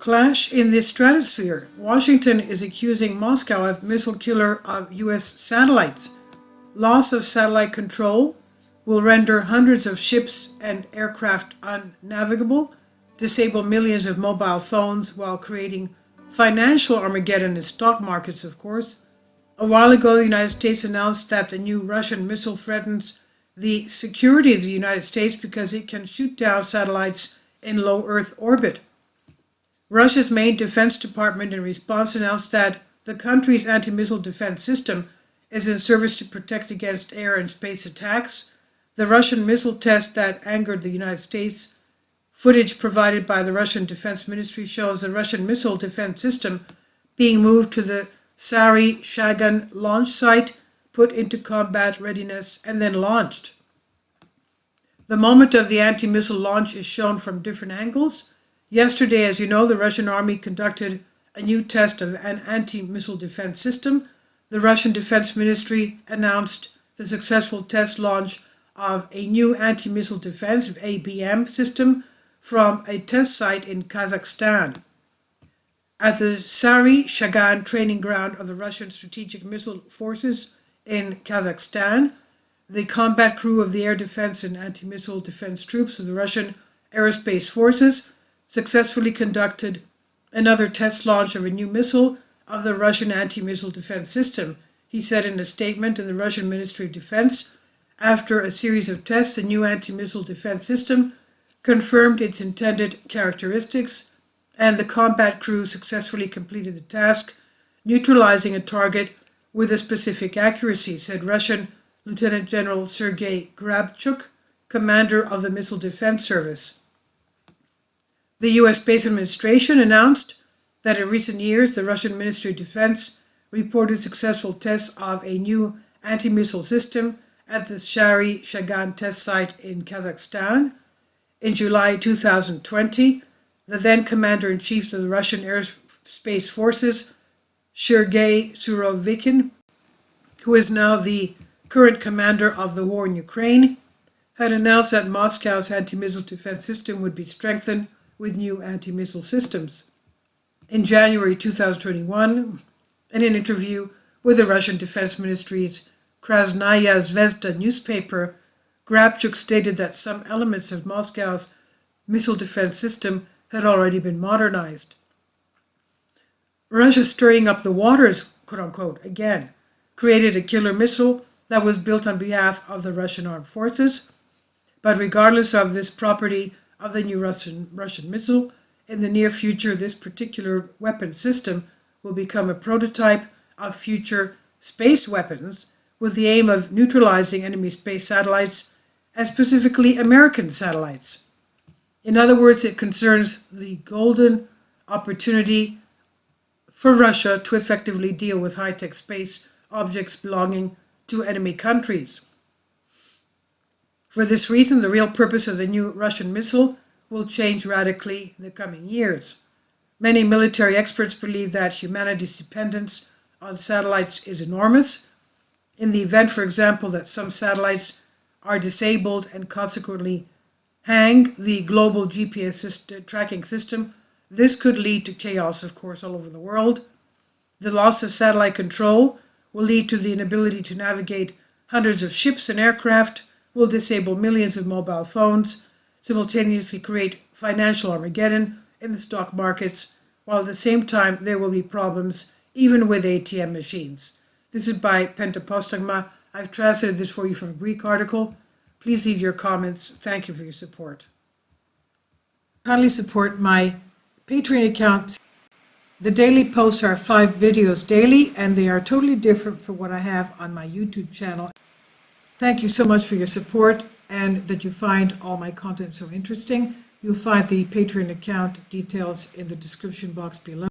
Clash in the stratosphere. Washington is accusing Moscow of missile killer of U.S. satellites. Loss of satellite control will render hundreds of ships and aircraft unnavigable, disable millions of mobile phones while creating financial Armageddon in stock markets, of course. A while ago, the United States announced that the new Russian missile threatens the security of the United States because it can shoot down satellites in low Earth orbit. Russia's main defense department in response announced that the country's anti-missile defense system is in service to protect against air and space attacks. The Russian missile test that angered the United States. Footage provided by the Russian Defense Ministry shows the Russian missile defense system being moved to the Sari-Shagan launch site, put into combat readiness, and then launched. The moment of the anti-missile launch is shown from different angles. Yesterday, as you know, the Russian army conducted a new test of an anti-missile defense system. The Russian Defense Ministry announced the successful test launch of a new anti-missile defense ABM system from a test site in Kazakhstan. At the Sari-Shagan training ground of the Russian Strategic Missile Forces in Kazakhstan, the combat crew of the air defense and anti-missile defense troops of the Russian Aerospace Forces successfully conducted another test launch of a new missile of the Russian anti-missile defense system, he said in a statement in the Russian Ministry of Defense. After a series of tests, the new anti-missile defense system confirmed its intended characteristics, and the combat crew successfully completed the task, neutralizing a target with a specific accuracy, said Russian Lieutenant General Sergei Grabchuk, commander of the Missile Defense Service. The U.S. Space Administration announced that in recent years the Russian Ministry of Defense reported successful tests of a new anti-missile system at the Sari-Shagan test site in Kazakhstan. In July 2020, the then Commander-in-Chief of the Russian Aerospace Forces, Sergei Surovikin, who is now the current commander of the war in Ukraine, had announced that Moscow's anti-missile defense system would be strengthened with new anti-missile systems. In January 2021, in an interview with the Russian Defense Ministry's Krasnaya Zvezda newspaper, Grabchuk stated that some elements of Moscow's missile defense system had already been modernized. Russia stirring up the waters, quote-unquote, again, created a killer missile that was built on behalf of the Russian armed forces. But regardless of this property of the new Russian missile, in the near future this particular weapon system will become a prototype of future space weapons with the aim of neutralizing enemy space satellites, and specifically American satellites. In other words, it concerns the golden opportunity for Russia to effectively deal with high-tech space objects belonging to enemy countries. For this reason, the real purpose of the new Russian missile will change radically in the coming years. Many military experts believe that humanity's dependence on satellites is enormous. In the event, for example, that some satellites are disabled and consequently hang the global GPS tracking system, this could lead to chaos, of course, all over the world. The loss of satellite control will lead to the inability to navigate hundreds of ships and aircraft, will disable millions of mobile phones, simultaneously create financial Armageddon in the stock markets, while at the same time there will be problems even with ATM machines. This is by Pentapostagma. I've translated this for you from a Greek article. Please leave your comments. Thank you for your support. Kindly support my Patreon account. The daily posts are 5 videos daily, and they are totally different from what I have on my YouTube channel. Thank you so much for your support and that you find all my content so interesting. You'll find the Patreon account details in the description box below.